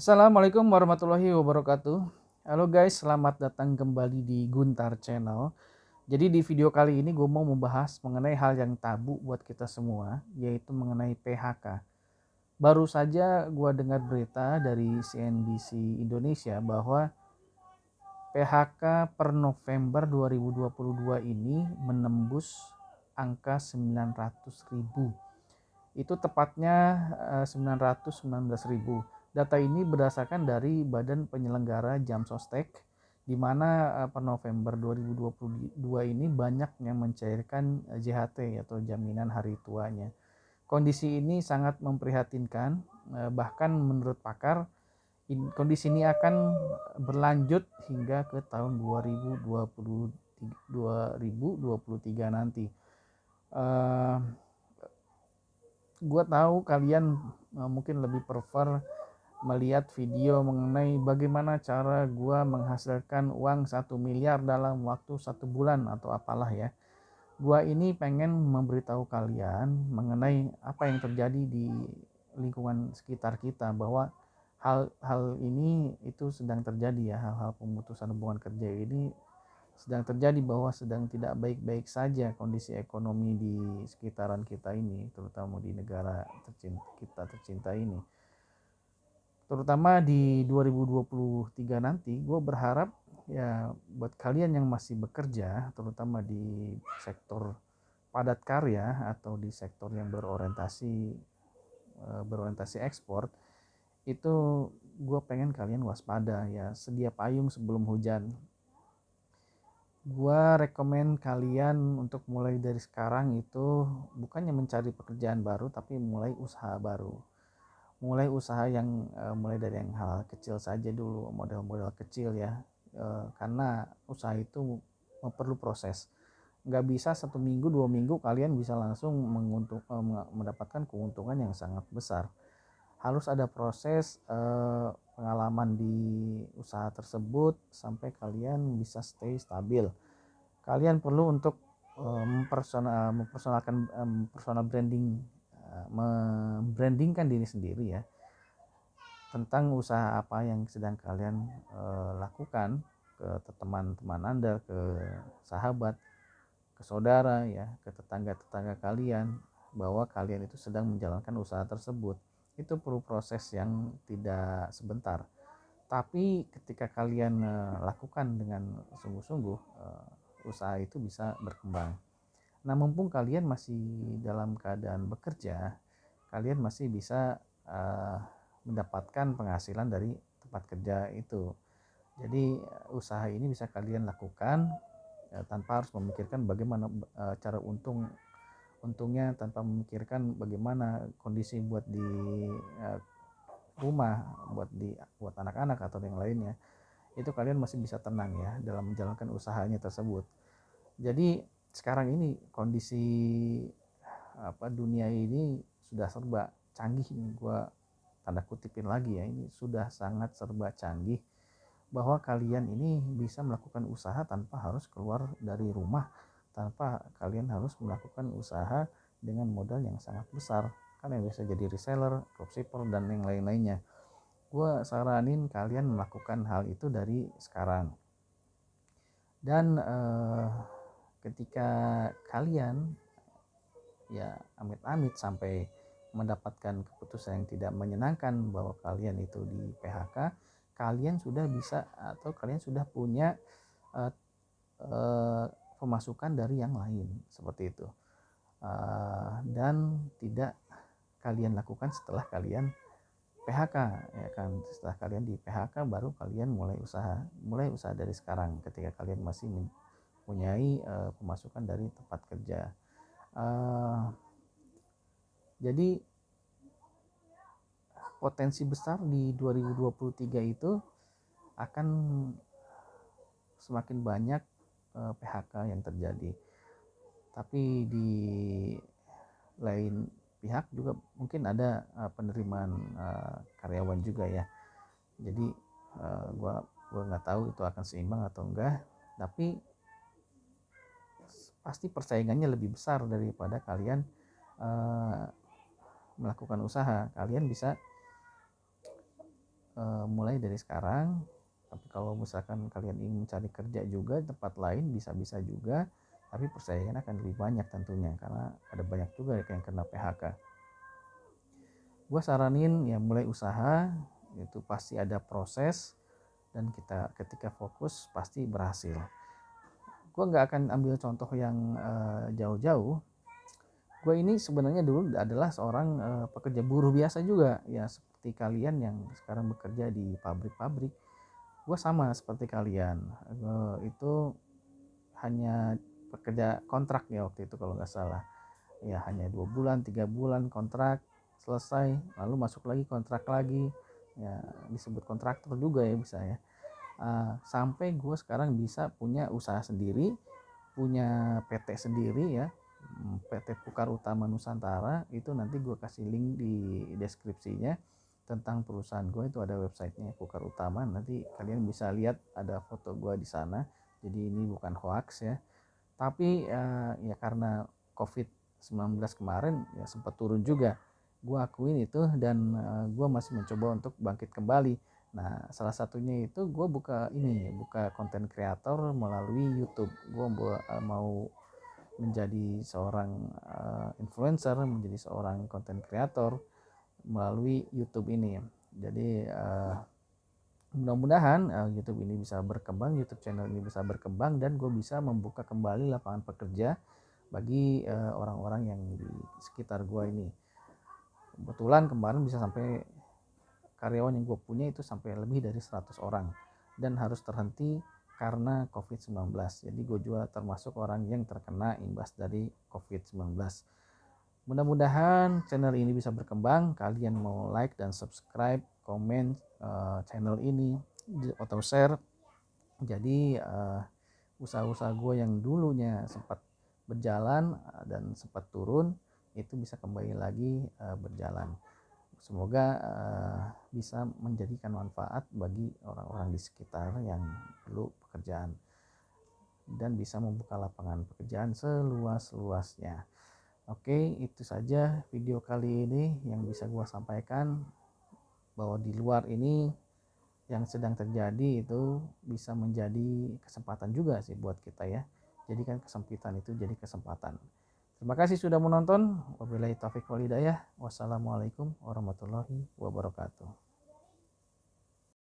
Assalamualaikum warahmatullahi wabarakatuh. Halo guys, selamat datang kembali di Guntar Channel. Jadi di video kali ini gue mau membahas mengenai hal yang tabu buat kita semua, yaitu mengenai PHK. Baru saja gue dengar berita dari CNBC Indonesia bahwa PHK per November 2022 ini menembus angka 900.000. Itu tepatnya 919.000. Data ini berdasarkan dari Badan Penyelenggara Jam Sostek, di mana per November 2022 ini banyak yang mencairkan JHT atau jaminan hari tuanya. Kondisi ini sangat memprihatinkan, bahkan menurut pakar kondisi ini akan berlanjut hingga ke tahun 2023 nanti. Gue tahu kalian mungkin lebih prefer melihat video mengenai bagaimana cara gue menghasilkan uang 1 miliar dalam waktu 1 bulan atau apalah ya. Gue ini pengen memberitahu kalian mengenai apa yang terjadi di lingkungan sekitar kita, bahwa hal ini itu sedang terjadi ya. Hal-hal pemutusan hubungan kerja ini sedang terjadi, bahwa sedang tidak baik-baik saja kondisi ekonomi di sekitaran kita ini, terutama di negara kita tercinta ini. Terutama di 2023 nanti, gue berharap ya buat kalian yang masih bekerja, terutama di sektor padat karya atau di sektor yang berorientasi ekspor, itu gue pengen kalian waspada ya, sedia payung sebelum hujan. Gua rekomen kalian untuk mulai dari sekarang itu bukannya mencari pekerjaan baru, tapi mulai usaha baru. Mulai usaha yang mulai dari yang hal kecil saja dulu, model-model kecil ya. Karena usaha itu perlu proses. Nggak bisa 1 minggu 2 minggu kalian bisa langsung mendapatkan keuntungan yang sangat besar. Harus ada proses pengalaman di usaha tersebut sampai kalian bisa stay stabil. Kalian perlu untuk mempersonalkan personal branding, membrandingkan diri sendiri ya, tentang usaha apa yang sedang kalian lakukan ke teman-teman Anda, ke sahabat, ke saudara ya, ke tetangga-tetangga kalian, bahwa kalian itu sedang menjalankan usaha tersebut. Itu perlu proses yang tidak sebentar. Tapi ketika kalian lakukan dengan sungguh-sungguh, usaha itu bisa berkembang. Nah, mumpung kalian masih dalam keadaan bekerja, kalian masih bisa mendapatkan penghasilan dari tempat kerja itu. Jadi usaha ini bisa kalian lakukan tanpa harus memikirkan bagaimana cara untungnya, tanpa memikirkan bagaimana kondisi buat di rumah, buat anak-anak atau yang lainnya. Itu kalian masih bisa tenang ya dalam menjalankan usahanya tersebut. Jadi sekarang ini kondisi dunia ini sudah serba canggih nih, gua tanda kutipin lagi ya, ini sudah sangat serba canggih, bahwa kalian ini bisa melakukan usaha tanpa harus keluar dari rumah, tanpa kalian harus melakukan usaha dengan modal yang sangat besar. Kalian bisa jadi reseller, dropshipper, dan yang lain-lainnya. Gue saranin kalian melakukan hal itu dari sekarang. Dan ketika kalian ya amit-amit sampai mendapatkan keputusan yang tidak menyenangkan bahwa kalian itu di PHK, kalian sudah bisa atau kalian sudah punya uh, uh, pemasukan dari yang lain seperti itu, dan tidak kalian lakukan setelah kalian PHK ya kan. Setelah kalian di PHK baru kalian mulai usaha dari sekarang, ketika kalian masih mempunyai pemasukan dari tempat kerja. Jadi potensi besar di 2023 itu akan semakin banyak PHK yang terjadi. Tapi di lain pihak juga mungkin ada penerimaan karyawan juga ya. Jadi gua nggak tahu itu akan seimbang atau enggak, tapi pasti persaingannya lebih besar daripada kalian melakukan usaha. Kalian bisa mulai dari sekarang. Tapi kalau misalkan kalian ingin mencari kerja juga di tempat lain, bisa-bisa juga, tapi persaingan akan lebih banyak tentunya karena ada banyak juga yang kena PHK. Gue saranin ya mulai usaha, itu pasti ada proses, dan kita ketika fokus pasti berhasil. Gue nggak akan ambil contoh yang jauh-jauh. Gue ini sebenarnya dulu adalah seorang pekerja buruh biasa juga, ya seperti kalian yang sekarang bekerja di pabrik-pabrik. Gue sama seperti kalian. Itu hanya pekerja kontrak ya waktu itu kalau nggak salah. Ya hanya 2 bulan, 3 bulan kontrak, selesai, lalu masuk lagi kontrak lagi. Ya disebut kontraktor juga ya bisa ya. Sampai gue sekarang bisa punya usaha sendiri, punya PT sendiri ya, PT Pukar Utama Nusantara. Itu nanti gue kasih link di deskripsinya tentang perusahaan gue. Itu ada websitenya Pukar Utama, nanti kalian bisa lihat ada foto gue di sana. Jadi ini bukan hoax ya, tapi ya karena COVID-19 kemarin ya sempat turun juga, gue akuin itu, dan gue masih mencoba untuk bangkit kembali. Nah salah satunya itu gue buka konten kreator melalui YouTube. Gue mau menjadi seorang influencer, menjadi seorang konten kreator melalui YouTube ini. Jadi mudah-mudahan YouTube ini bisa berkembang, YouTube channel ini bisa berkembang, dan gue bisa membuka kembali lapangan pekerja bagi orang-orang yang di sekitar gue ini. Kebetulan kemarin bisa sampai karyawan yang gue punya itu sampai lebih dari 100 orang, dan harus terhenti karena COVID-19. Jadi gue juga termasuk orang yang terkena imbas dari COVID-19. Mudah-mudahan channel ini bisa berkembang. Kalian mau like dan subscribe, komen channel ini atau share. Jadi usaha-usaha gue yang dulunya sempat berjalan dan sempat turun itu bisa kembali lagi berjalan. Semoga bisa menjadikan manfaat bagi orang-orang di sekitar yang perlu pekerjaan, dan bisa membuka lapangan pekerjaan seluas-luasnya. Oke, itu saja video kali ini yang bisa gue sampaikan, bahwa di luar ini yang sedang terjadi itu bisa menjadi kesempatan juga sih buat kita ya. Jadikan kesempitan itu jadi kesempatan. Terima kasih sudah menonton. Wabillahi taufiq wal hidayah. Wassalamualaikum warahmatullahi wabarakatuh.